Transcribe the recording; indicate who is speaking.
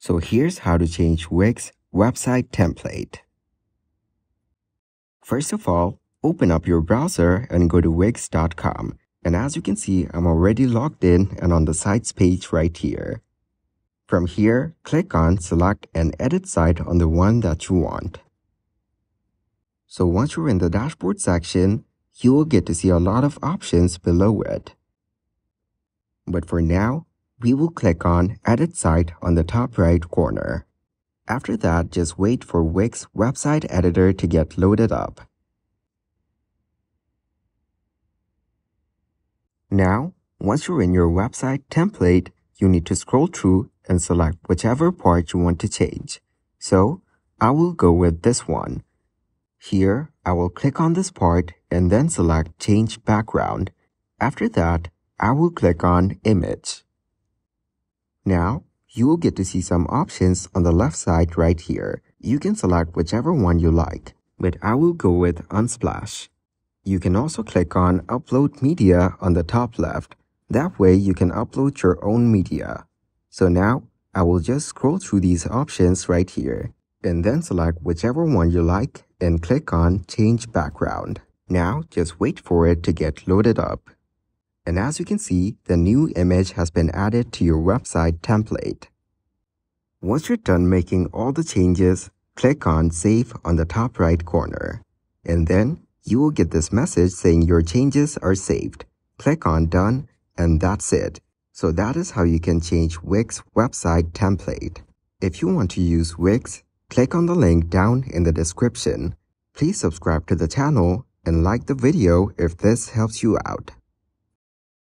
Speaker 1: So here's how to change Wix website template. First of all, open up your browser and go to wix.com. And as you can see, I'm already logged in and on the sites page right here. From here, click on Select and Edit Site on the one that you want. So once you're in the dashboard section, you will get to see a lot of options below it. But for now, we will click on Edit Site on the top right corner. After that, just wait for Wix Website Editor to get loaded up. Now, once you're in your website template, you need to scroll through and select whichever part you want to change. So, I will go with this one. Here, I will click on this part and then select Change Background. After that, I will click on Image. Now, you will get to see some options on the left side right here. You can select whichever one you like, but I will go with Unsplash. You can also click on Upload Media on the top left. That way you can upload your own media. So now, I will just scroll through these options right here, and then select whichever one you like and click on Change Background. Now, just wait for it to get loaded up. And as you can see, the new image has been added to your website template. Once you're done making all the changes, click on Save on the top right corner. And then, you will get this message saying your changes are saved. Click on Done, and that's it. So that is how you can change Wix website template. If you want to use Wix, click on the link down in the description. Please subscribe to the channel and like the video if this helps you out.